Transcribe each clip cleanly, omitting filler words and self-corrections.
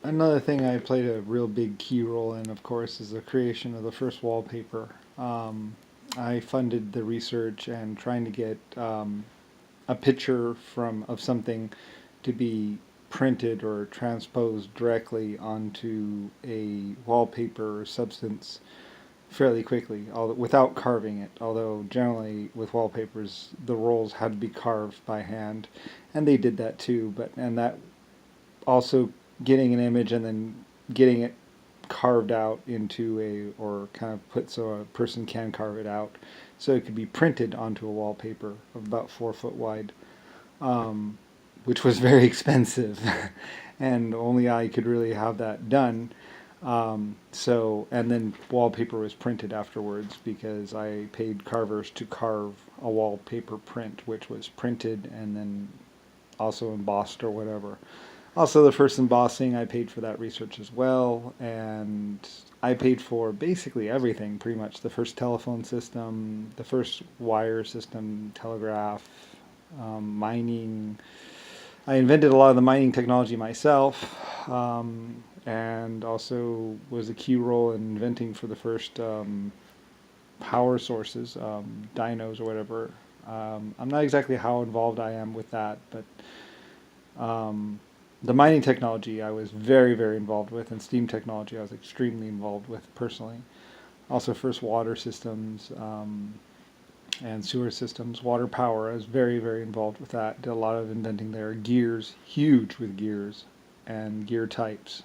Another thing I played a real big key role in, of course, is the creation of the first wallpaper. I funded the research and trying to get a picture from of something to be printed or transposed directly onto a wallpaper substance fairly quickly, without carving it. Although generally with wallpapers, the rolls had to be carved by hand, and they did that too. And that also getting an image and then getting it carved out into or kind of put so a person can carve it out, so it could be printed onto a wallpaper of about 4 foot wide, um, which was very expensive, and only I could really have that done. And then wallpaper was printed afterwards because I paid carvers to carve a wallpaper print, which was printed and then also embossed or whatever. Also, the first embossing, I paid for that research as well, and I paid for basically everything, pretty much. The first telephone system, the first wire system, telegraph, mining. I invented a lot of the mining technology myself, and also was a key role in inventing for the first power sources, dynos or whatever. I'm not exactly how involved I am with that, but um, the mining technology I was very, very involved with, and steam technology I was extremely involved with personally. Also, first water systems and sewer systems, water power. I was very, very involved with that. Did a lot of inventing there. Gears, huge with gears and gear types.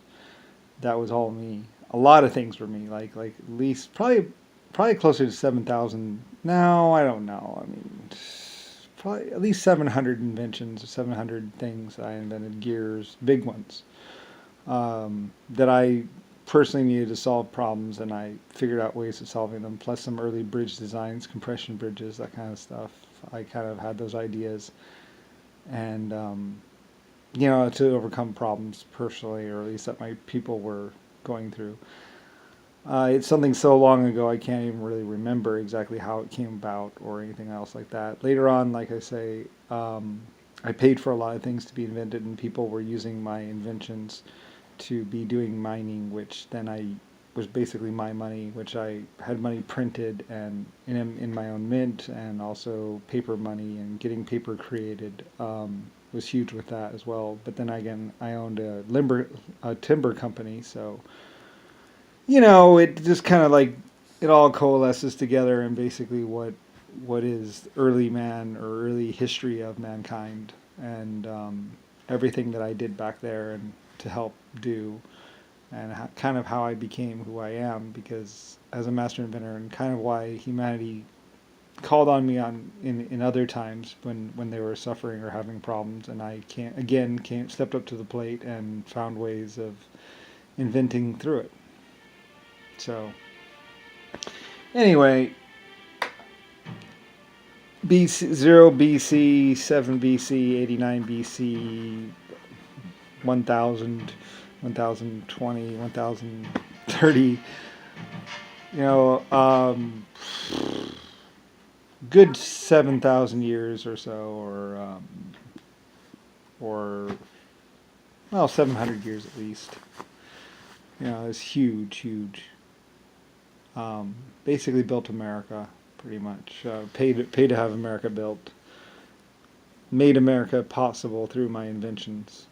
That was all me. A lot of things were me. Like at least probably closer to 7,000. No, I don't know. I mean, probably at least 700 inventions, 700 things I invented, gears, big ones, that I personally needed to solve problems, and I figured out ways of solving them, plus some early bridge designs, compression bridges, that kind of stuff. I kind of had those ideas, and, to overcome problems personally, or at least that my people were going through. It's something so long ago I can't even really remember exactly how it came about or anything else like that. Later on, like I say, I paid for a lot of things to be invented, and people were using my inventions to be doing mining, which then I was basically my money, which I had money printed and in my own mint, and also paper money and getting paper created. Was huge with that as well. But then again, I owned a timber company, so it just kind of like it all coalesces together in basically what is early man or early history of mankind, and everything that I did back there and to help do, and kind of how I became who I am, because as a master inventor, and kind of why humanity called on me in other times when they were suffering or having problems, and I came stepped up to the plate and found ways of inventing through it. So anyway, BC 0 BC, 7 BC, 89 BC, 1000, 1020, 1030. You know, good 7,000 years or so, or well, 700 years at least. It's huge, huge. Basically built America, pretty much. Paid to have America built. Made America possible through my inventions.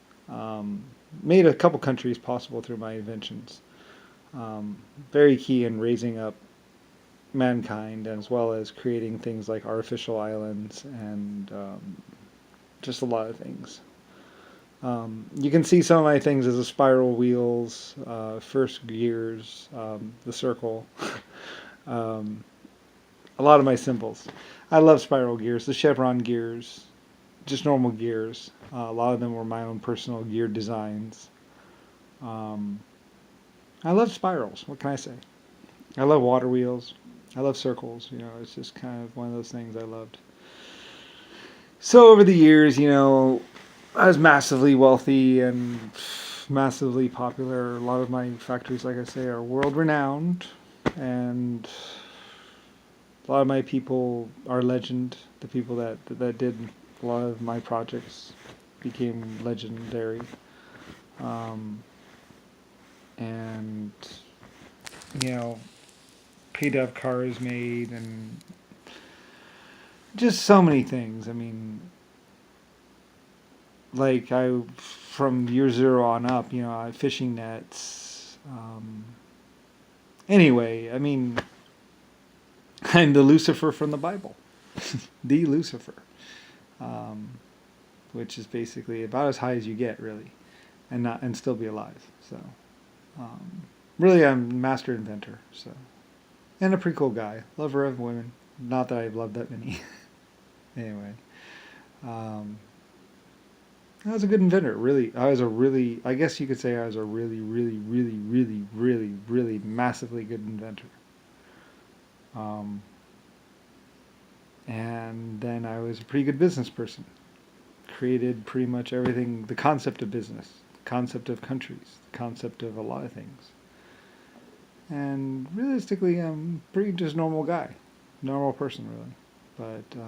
Made a couple countries possible through my inventions. Very key in raising up mankind, as well as creating things like artificial islands and just a lot of things. You can see some of my things as the spiral wheels, first gears, the circle, um, a lot of my symbols. I love spiral gears, the chevron gears, just normal gears. A lot of them were my own personal gear designs. Um, I love spirals. What can I say? I love water wheels. I love circles. It's just kind of one of those things I loved. So over the years, I was massively wealthy and massively popular. A lot of my factories, like I say, are world renowned, and a lot of my people are legend. The people that did a lot of my projects became legendary. Um, and you know, paid to have cars made, and just so many things. I mean, like I from year zero on up, you know, I fishing nets. Anyway, I mean, I'm the Lucifer from the Bible, the Lucifer, um, which is basically about as high as you get, really, and still be alive. So, um, really, I'm a master inventor. So, and a pretty cool guy, lover of women. Not that I've loved that many. Anyway, um, I was a good inventor. Really, I was a really. I guess you could say I was a really, really, really, really, really, really massively good inventor. Um, and then I was a pretty good business person. Created pretty much everything, the concept of business, the concept of countries, the concept of a lot of things. And realistically, I'm pretty just normal guy, normal person really. But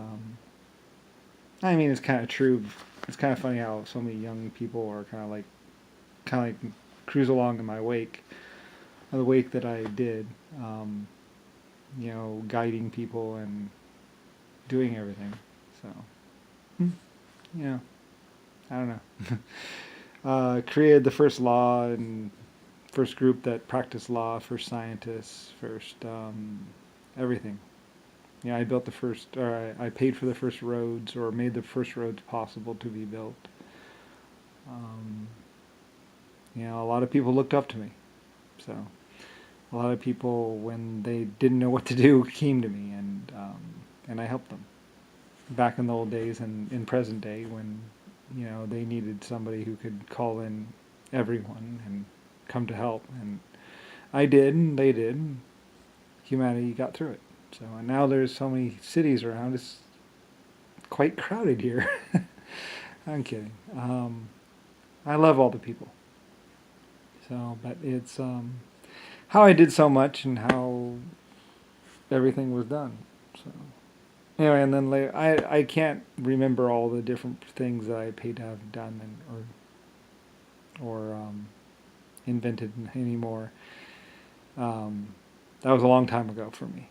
I mean, it's kind of true. It's kind of funny how so many young people are kind of like cruise along in my wake, the wake that I did. Um, you know, guiding people and doing everything. So, yeah, I don't know. Created the first law and first group that practiced law, first scientists, first everything. Yeah, I built the first, or I paid for the first roads, or made the first roads possible to be built. Um, you know, a lot of people looked up to me. So, a lot of people, when they didn't know what to do, came to me, and I helped them. Back in the old days and in present day, when you know they needed somebody who could call in everyone and come to help, and I did, and they did. And humanity got through it. So and now there's so many cities around. It's quite crowded here. I'm kidding. I love all the people. So, but it's how I did so much and how everything was done. So anyway, and then later, I can't remember all the different things that I paid to have done and or invented anymore. That was a long time ago for me.